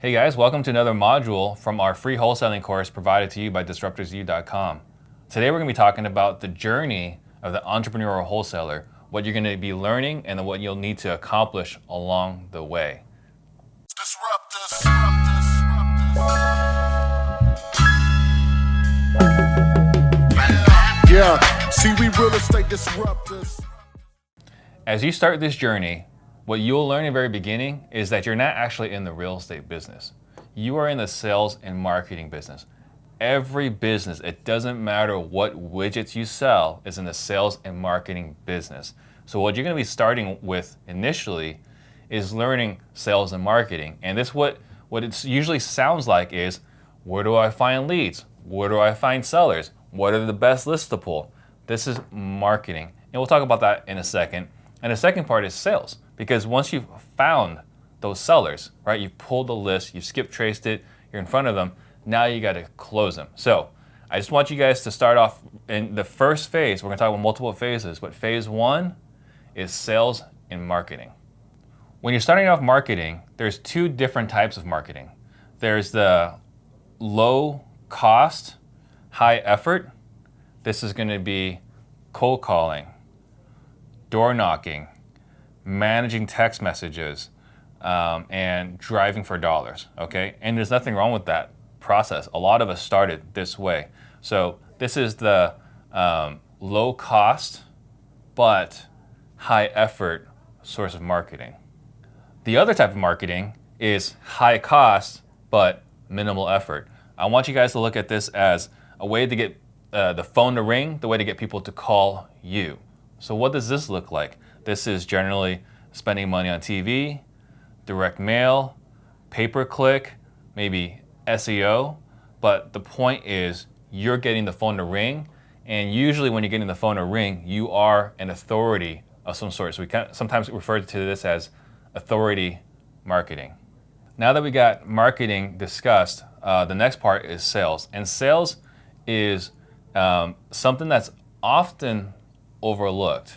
Hey guys, welcome to another module from our free wholesaling course provided to you by DisruptorsU.com. Today we're going to be talking about the journey of the entrepreneurial wholesaler, what you're going to be learning, and then what you'll need to accomplish along the way. Yeah, see, we real estate disruptors. As you start this journey, what you'll learn in the very beginning is that you're not actually in the real estate business. You are in the sales and marketing business. Every business, it doesn't matter what widgets you sell, is in the sales and marketing business. So what you're going to be starting with initially is learning sales and marketing. And this what it usually sounds like is, where do I find leads? Where do I find sellers? What are the best lists to pull? This is marketing. And we'll talk about that in a second. And the second part is sales. Because once you've found those sellers, right, you've pulled the list, you've skip traced it, you're in front of them, now you got to close them. So I just want you guys to start off in the first phase. We're going to talk about multiple phases, but phase one is sales and marketing. When you're starting off marketing, there's two different types of marketing. There's the low cost, high effort. This is going to be cold calling, door knocking, managing text messages, and driving for dollars, okay? And there's nothing wrong with that process. A lot of us started this way. So this is the low cost, but high effort source of marketing. The other type of marketing is high cost, but minimal effort. I want you guys to look at this as a way to get the phone to ring, the way to get people to call you. So what does this look like? This is generally spending money on TV, direct mail, pay-per-click, maybe SEO. But the point is you're getting the phone to ring. And usually when you're getting the phone to ring, you are an authority of some sort. So we can sometimes refer to this as authority marketing. Now that we got marketing discussed, the next part is sales. And sales is something that's often overlooked.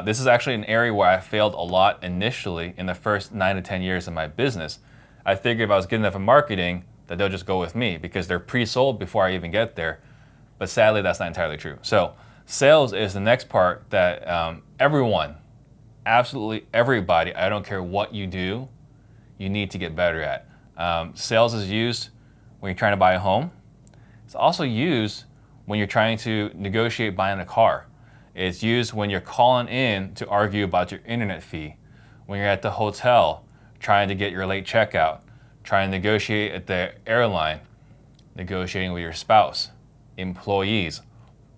This is actually an area where I failed a lot initially in the first 9 to 10 years of my business. I figured if I was good enough in marketing that they'll just go with me because they're pre-sold before I even get there. But sadly, that's not entirely true. So sales is the next part that everyone, absolutely everybody, I don't care what you do, you need to get better at. Sales is used when you're trying to buy a home. It's also used when you're trying to negotiate buying a car. It's used when you're calling in to argue about your internet fee, when you're at the hotel trying to get your late checkout, trying to negotiate at the airline, negotiating with your spouse, employees,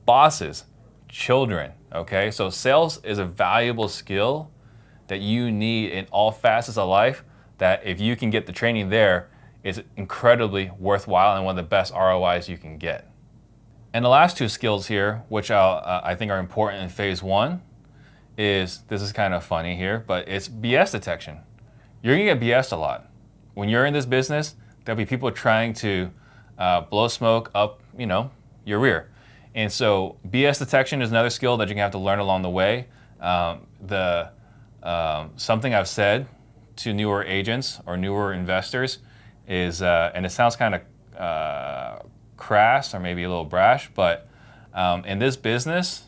bosses, children, okay? So sales is a valuable skill that you need in all facets of life that if you can get the training there, it's incredibly worthwhile and one of the best ROIs you can get. And the last two skills here, which I think are important in phase one, this is kind of funny here, but it's BS detection. You're gonna get BS a lot. When you're in this business, there'll be people trying to blow smoke up, your rear. And so BS detection is another skill that you're gonna have to learn along the way. Something I've said to newer agents or newer investors is, and it sounds kind of crass or maybe a little brash, but in this business,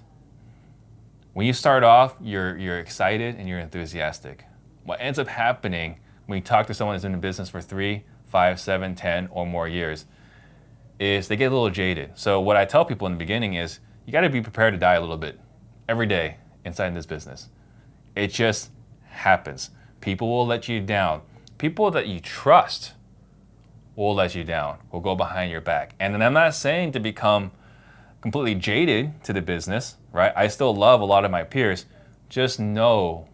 when you start off, you're excited and you're enthusiastic. What ends up happening when you talk to someone who's in the business for 3, 5, 7, 10 or more years is they get a little jaded. So what I tell people in the beginning is you got to be prepared to die a little bit every day inside this business. It just happens. People will let you down. People that you trust will let you down, will go behind your back. And then I'm not saying to become completely jaded to the business, right? I still love a lot of my peers. Just know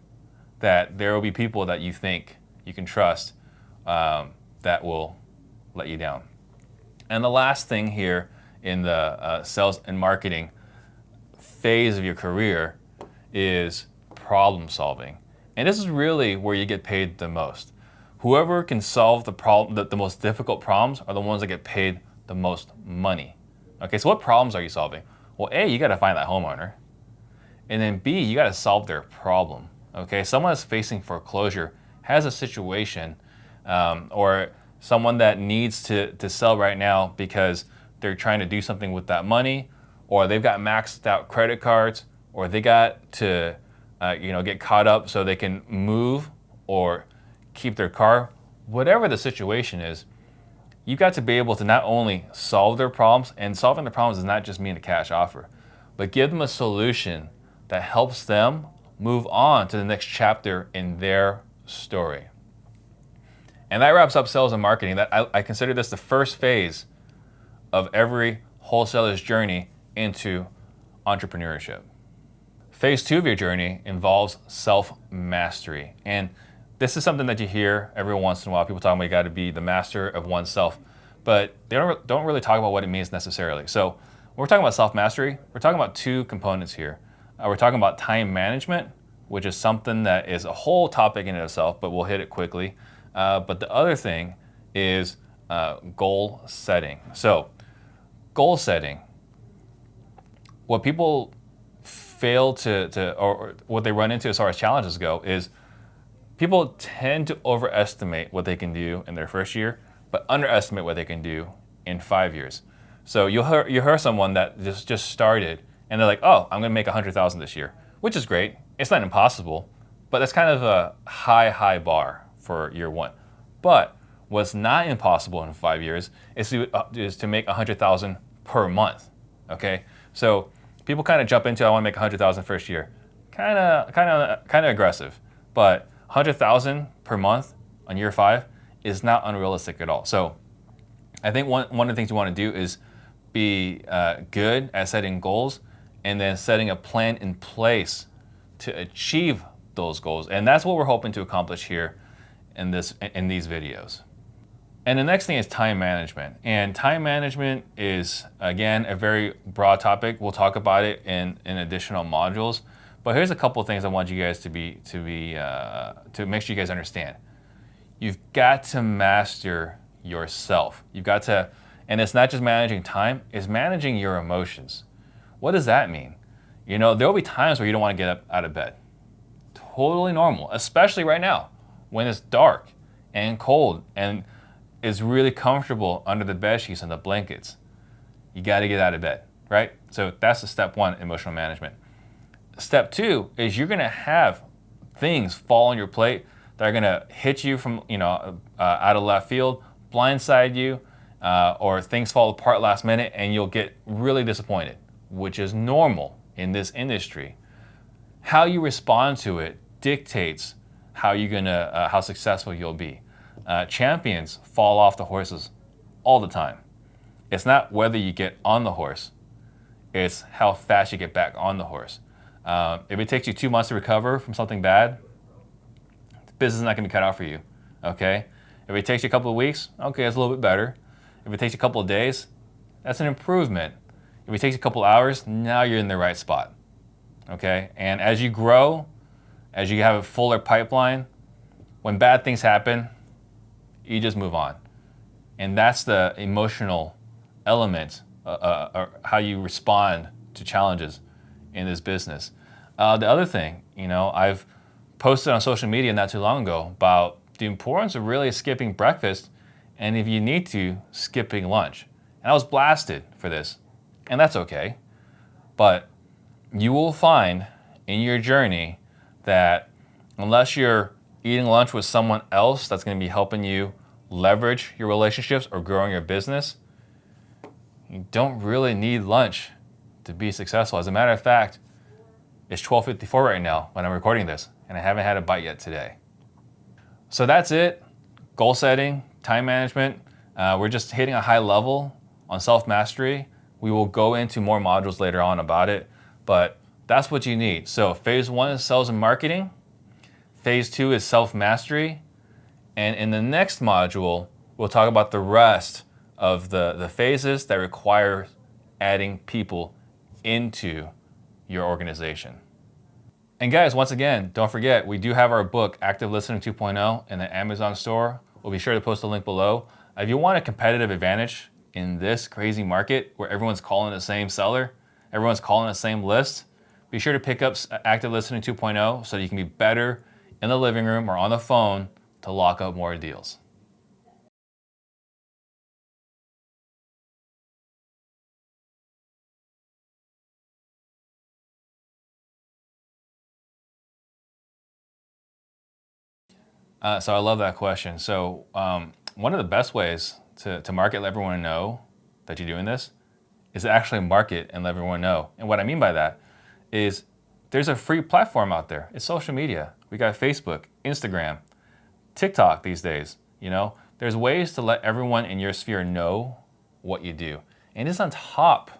that there will be people that you think you can trust that will let you down. And the last thing here in the sales and marketing phase of your career is problem solving. And this is really where you get paid the most. Whoever can solve the most difficult problems are the ones that get paid the most money. Okay, so what problems are you solving? Well, A, you gotta find that homeowner. And then B, you gotta solve their problem. Okay, someone that's facing foreclosure has a situation or someone that needs to sell right now because they're trying to do something with that money, or they've got maxed out credit cards, or they got to get caught up so they can move or keep their car. Whatever the situation is, you've got to be able to not only solve their problems, and solving the problems does not just mean a cash offer, but give them a solution that helps them move on to the next chapter in their story. And that wraps up sales and marketing. I consider this the first phase of every wholesaler's journey into entrepreneurship. Phase 2 of your journey involves self-mastery. And this is something that you hear every once in a while. People talking about you got to be the master of oneself, but they don't really talk about what it means necessarily. So when we're talking about self-mastery, we're talking about two components here. We're talking about time management, which is something that is a whole topic in itself, but we'll hit it quickly. But the other thing is goal setting. So goal setting, what people fail or what they run into as far as challenges go is people tend to overestimate what they can do in their first year, but underestimate what they can do in 5 years. So you hear someone that just started and they're like, oh, I'm gonna make $100,000 this year, which is great. It's not impossible, but that's kind of a high bar for year one. But what's not impossible in 5 years is to make $100,000 per month, okay? So people kind of jump into, I wanna make $100,000 first year. Kind of aggressive, but $100,000 per month on year 5 is not unrealistic at all. So I think one of the things you want to do is be good at setting goals and then setting a plan in place to achieve those goals. And that's what we're hoping to accomplish here in these videos. And the next thing is time management. And time management is, again, a very broad topic. We'll talk about it in additional modules. But here's a couple of things I want you guys to make sure you guys understand. You've got to master yourself. You've got to, and it's not just managing time, it's managing your emotions. What does that mean? You know, there will be times where you don't want to get up out of bed. Totally normal, especially right now when it's dark and cold and it's really comfortable under the bed sheets and the blankets. You got to get out of bed, right? So that's the step one, emotional management. Step 2 is you're gonna have things fall on your plate that are gonna hit you from out of left field, blindside you, or things fall apart last minute and you'll get really disappointed, which is normal in this industry. How you respond to it dictates how successful you'll be. Champions fall off the horses all the time. It's not whether you get on the horse, it's how fast you get back on the horse. If it takes you 2 months to recover from something bad, the business is not going to cut out for you, okay? If it takes you a couple of weeks, okay, that's a little bit better. If it takes you a couple of days, that's an improvement. If it takes you a couple of hours, now you're in the right spot, okay? And as you grow, as you have a fuller pipeline, when bad things happen, you just move on. And that's the emotional element, or how you respond to challenges in this business. The other thing, I've posted on social media not too long ago about the importance of really skipping breakfast, and if you need to, skipping lunch. And I was blasted for this, and that's okay. But you will find in your journey that unless you're eating lunch with someone else that's going to be helping you leverage your relationships or growing your business, you don't really need lunch to be successful. As a matter of fact, it's 12:54 right now when I'm recording this, and I haven't had a bite yet today. So that's it. Goal setting, time management. We're just hitting a high level on self-mastery. We will go into more modules later on about it, but that's what you need. So phase 1 is sales and marketing. Phase 2 is self-mastery. And in the next module, we'll talk about the rest of the phases that require adding people into your organization. And guys, once again, don't forget, we do have our book, Active Listening 2.0, in the Amazon store. We'll be sure to post a link below. If you want a competitive advantage in this crazy market where everyone's calling the same seller, everyone's calling the same list, be sure to pick up Active Listening 2.0 so you can be better in the living room or on the phone to lock up more deals. So I love that question. So one of the best ways to market, let everyone know that you're doing this, is to actually market and let everyone know. And what I mean by that is there's a free platform out there. It's social media. We got Facebook, Instagram, TikTok these days. There's ways to let everyone in your sphere know what you do. And it's on top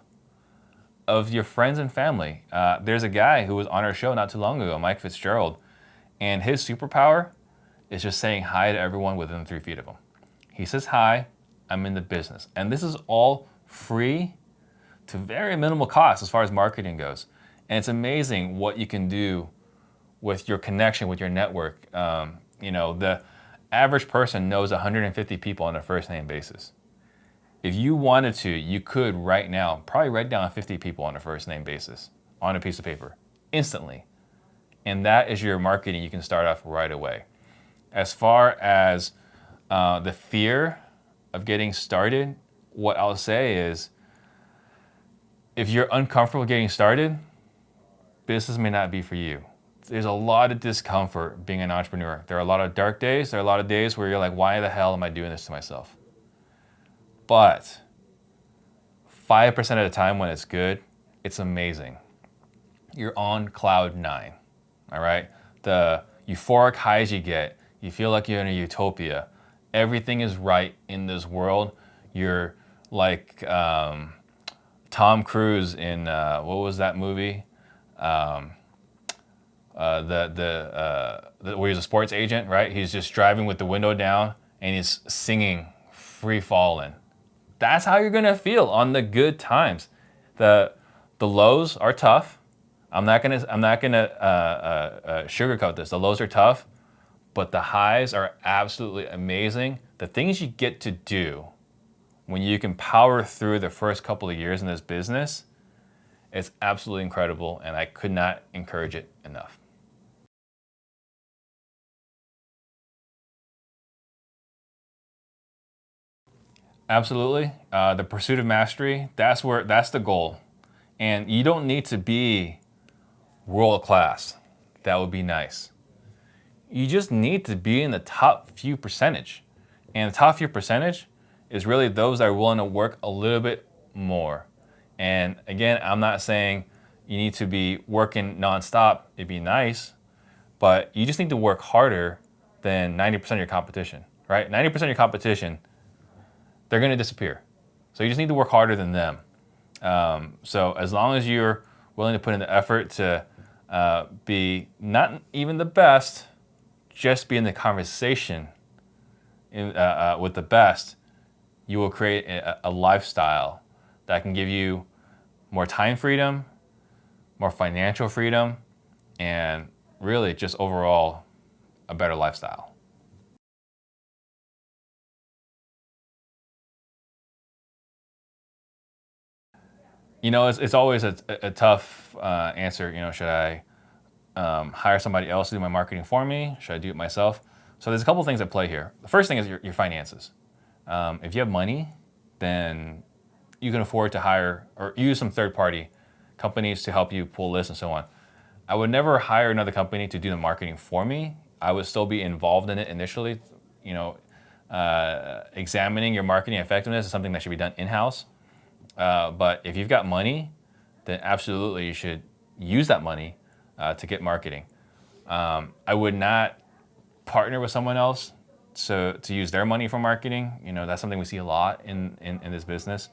of your friends and family. There's a guy who was on our show not too long ago, Mike Fitzgerald, and his superpower is just saying hi to everyone within 3 feet of him. He says, hi, I'm in the business. And this is all free to very minimal cost as far as marketing goes. And it's amazing what you can do with your connection, with your network. The average person knows 150 people on a first name basis. If you wanted to, you could right now probably write down 50 people on a first name basis on a piece of paper instantly. And that is your marketing. You can start off right away. As far as the fear of getting started, what I'll say is if you're uncomfortable getting started, business may not be for you. There's a lot of discomfort being an entrepreneur. There are a lot of dark days. There are a lot of days where you're like, why the hell am I doing this to myself? But 5% of the time when it's good, it's amazing. You're on cloud 9, all right? The euphoric highs you get, you feel like you're in a utopia. Everything is right in this world. You're like Tom Cruise in, what was that movie? Where he's a sports agent, right? He's just driving with the window down and he's singing Free Fallin'. That's how you're gonna feel on the good times. The lows are tough. I'm not gonna sugarcoat this. The lows are tough, but the highs are absolutely amazing. The things you get to do when you can power through the first couple of years in this business, it's absolutely incredible, and I could not encourage it enough. Absolutely. The pursuit of mastery, that's the goal. And you don't need to be world class. That would be nice. You just need to be in the top few percentage. And the top few percentage is really those that are willing to work a little bit more. And again, I'm not saying you need to be working nonstop. It'd be nice, but you just need to work harder than 90% of your competition, right? 90% of your competition, they're going to disappear. So you just need to work harder than them. So as long as you're willing to put in the effort to be not even the best, just be in the conversation with the best, you will create a lifestyle that can give you more time freedom, more financial freedom, and really just overall a better lifestyle. It's always a tough answer. Should I hire somebody else to do my marketing for me? Should I do it myself? So there's a couple things at play here. The first thing is your finances. If you have money, then you can afford to hire or use some third-party companies to help you pull lists and so on. I would never hire another company to do the marketing for me. I would still be involved in it initially. Examining your marketing effectiveness is something that should be done in-house. But if you've got money, then absolutely you should use that money to get marketing. I would not partner with someone else to use their money for marketing. That's something we see a lot in this business.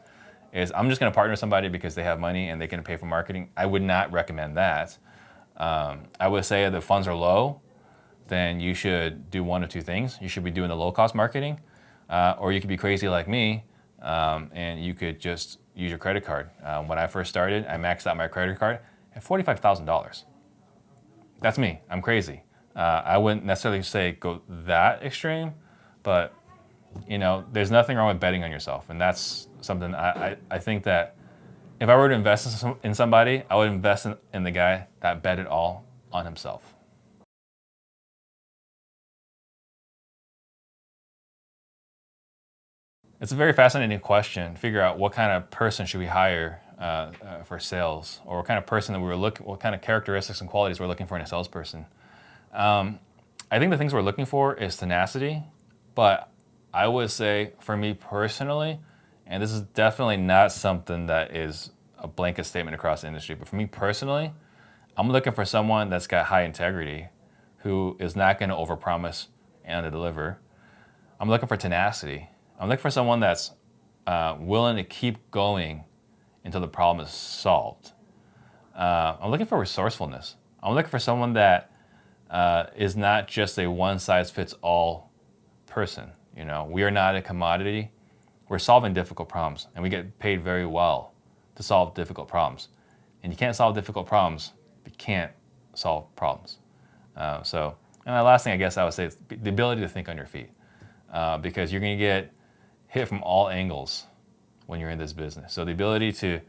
Is I'm just going to partner with somebody because they have money and they can pay for marketing. I would not recommend that. I would say if the funds are low, then you should do one of two things. You should be doing the low-cost marketing, or you could be crazy like me, and you could just use your credit card. When I first started, I maxed out my credit card at $45,000. That's me. I'm crazy. I wouldn't necessarily say go that extreme, but there's nothing wrong with betting on yourself, and that's something I think that if I were to invest in somebody, I would invest in the guy that bet it all on himself. It's a very fascinating question. Figure out what kind of person should we hire for sales, or what kind of person that what kind of characteristics and qualities we're looking for in a salesperson. I I think the things we're looking for is tenacity, but I would say for me personally, and this is definitely not something that is a blanket statement across the industry, but for me personally, I'm looking for someone that's got high integrity, who is not going to overpromise and underdeliver. I'm looking for tenacity. I'm looking for someone that's willing to keep going until the problem is solved. I'm looking for resourcefulness. I'm looking for someone that is not just a one-size-fits-all person. You know, we are not a commodity. We're solving difficult problems, and we get paid very well to solve difficult problems. And you can't solve difficult problems if you can't solve problems. And the last thing I guess I would say is the ability to think on your feet, because you're going to get hit from all angles when you're in this business. So the ability to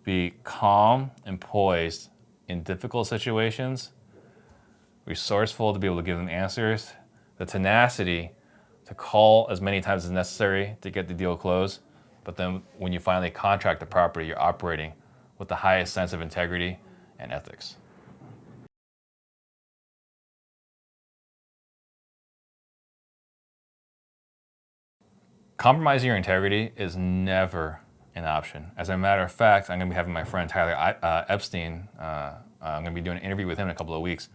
be calm and poised in difficult situations, resourceful to be able to give them answers, the tenacity to call as many times as necessary to get the deal closed, but then when you finally contract the property, you're operating with the highest sense of integrity and ethics. Compromising your integrity is never an option. As a matter of fact, I'm going to be having my friend Tyler Epstein, I'm going to be doing an interview with him in a couple of weeks,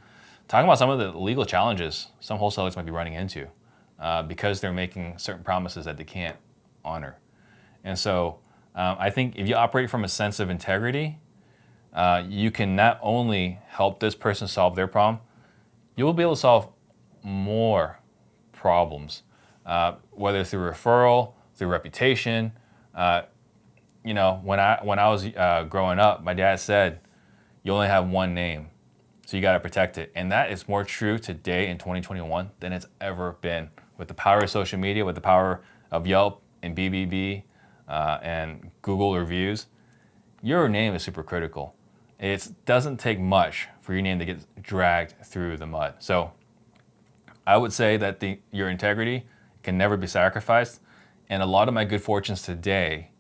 talking about some of the legal challenges some wholesalers might be running into because they're making certain promises that they can't honor. And so I think if you operate from a sense of integrity, you can not only help this person solve their problem, you will be able to solve more problems, whether through referral, through reputation. You know, when I was growing up, my dad said, you only have one name, so you got to protect it. And that is more true today in 2021 than it's ever been. With the power of social media, with the power of Yelp and BBB and Google reviews, your name is super critical. It doesn't take much for your name to get dragged through the mud. So I would say that your integrity can never be sacrificed. And a lot of my good fortunes today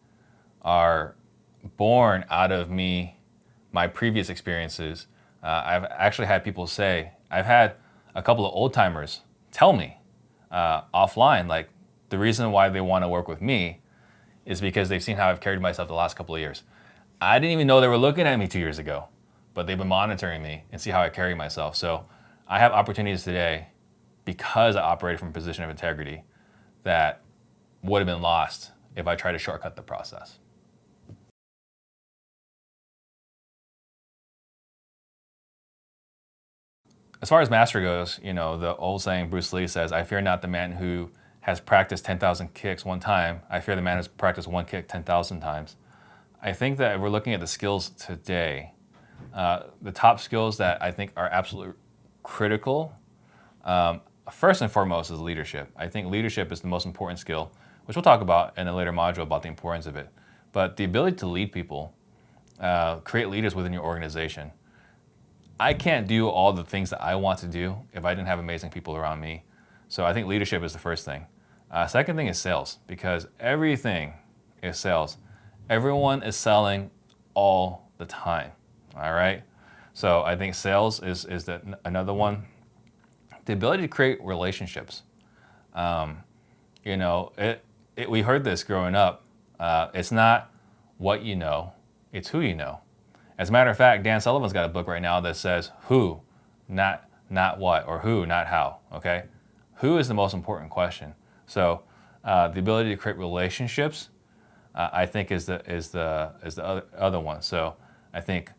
are born out of my previous experiences. I've actually had people say, I've had a couple of old timers tell me offline, like the reason why they want to work with me is because they've seen how I've carried myself the last couple of years. I didn't even know they were looking at me 2 years ago, but they've been monitoring me and see how I carry myself. So I have opportunities today because I operated from a position of integrity that would have been lost if I tried to shortcut the process. As far as master goes, you know, the old saying Bruce Lee says, I fear not the man who has practiced 10,000 kicks one time. I fear the man who has practiced one kick 10,000 times. I think that if we're looking at the skills today, the top skills that I think are absolutely critical, first and foremost is leadership. I think leadership is the most important skill, which we'll talk about in a later module about the importance of it. But the ability to lead people, create leaders within your organization. I can't do all the things that I want to do if I didn't have amazing people around me. So I think leadership is the first thing. Second thing is sales, because everything is sales. Everyone is selling all the time, all right? So I think sales is another one. The ability to create relationships. You know, we heard this growing up. It's not what you know, it's who you know. As a matter of fact, Dan Sullivan's got a book right now that says who, not what, or who, not how, okay? Who is the most important question. So the ability to create relationships, I think is the other one. So I think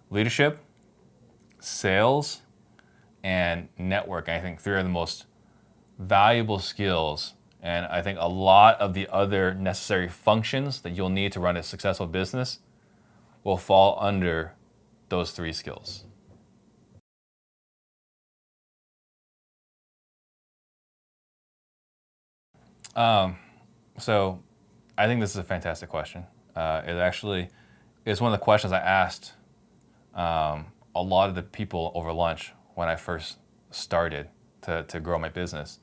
leadership, sales, and networking, I think three are the most valuable skills. And I think a lot of the other necessary functions that you'll need to run a successful business will fall under those three skills. So I think this is a fantastic question. It actually is one of the questions I asked a lot of the people over lunch when I first started to grow my business.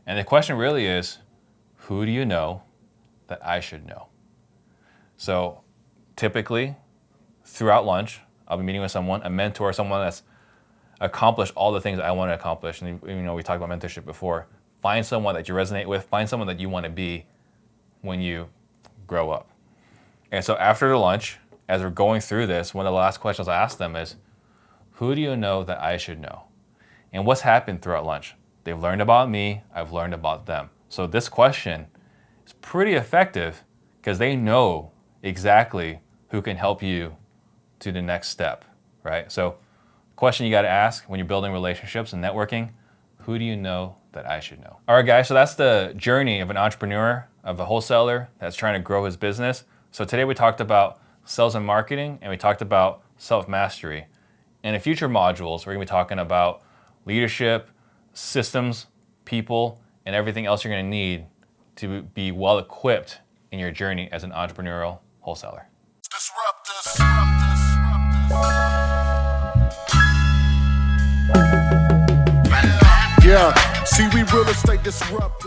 And the question really is, who do you know that I should know? So typically, throughout lunch, I'll be meeting with someone, a mentor, someone that's accomplish all the things I want to accomplish. And we talked about mentorship before. Find someone that you resonate with. Find someone that you want to be when you grow up. And so after the lunch, as we're going through this, one of the last questions I asked them is, who do you know that I should know? And what's happened throughout lunch? They've learned about me. I've learned about them. So this question is pretty effective because they know exactly who can help you to the next step, right? So question you got to ask when you're building relationships and networking, who do you know that I should know? All right, guys, so that's the journey of an entrepreneur, of a wholesaler that's trying to grow his business. So today we talked about sales and marketing, and we talked about self-mastery. And in future modules, we're gonna be talking about leadership, systems, people, and everything else you're gonna need to be well equipped in your journey as an entrepreneurial wholesaler. Disruptors. Yeah, see, we real estate disruptors.